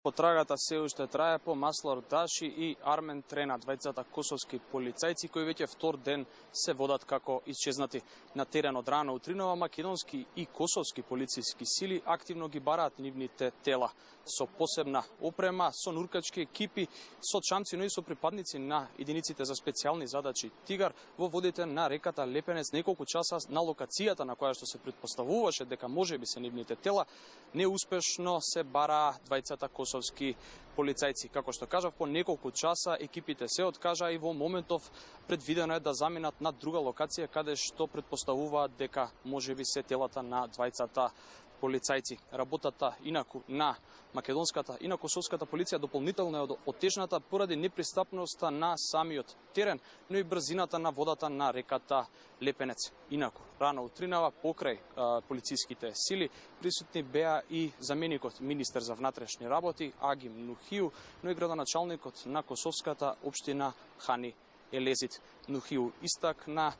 Потрагата се уште трае по Маслар Даши и Армен Трена, двајцата косовски полицајци кои веќе втор ден се водат како исчезнати. На терен од рано утринова македонски и косовски полициски сили активно ги бараат нивните тела со посебна опрема, со нуркачки екипи, со чамци, но и со припадници на единиците за специјални задачи Тигар во водите на реката Лепенец. Неколку часа на локацијата на која што се претпоставуваше дека можеби се нивните тела, неуспешно се бараа двајцата косовски полицајци. Како што кажав, по неколку часа екипите се откажаа и во моментов предвидено е да заминат на друга локација каде што претпоставуваат дека можеби се телата на двајцата полицајци. Работата инаку на македонската и на косовската полиција дополнително е отежната поради непристапноста на самиот терен, но и брзината на водата на реката Лепенец. Инаку, рано утринава покрај полициските сили присутни беа и заменикот министер за внатрешни работи Агим Нухију, но и градоначалникот на косовската општина Хани Елезит. Нухију истакна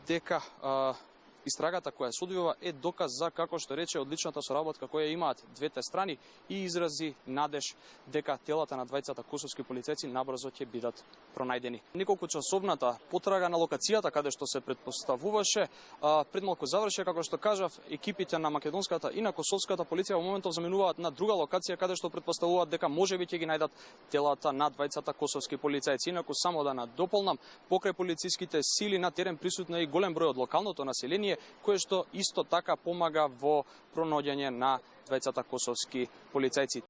дека истрагата која се одвива е доказ за, како што рече, одличната соработка која имаат двете страни и изрази надеж дека телата на двајцата косовски полицајци набрзо ќе бидат пронајдени. Неколку часовната потрага на локацијата каде што се претпоставуваше пред малку заврши, како што кажав, екипите на македонската и на косовската полиција во моментов заминуваат на друга локација каде што претпоставуваат дека можеби ќе ги најдат телата на двајцата косовски полицајци. Инаку само да надополнам, покрај полициските сили на терен присутно е и голем број од локалното население кое што исто така помага во пронаѓање на двајцата косовски полицајци.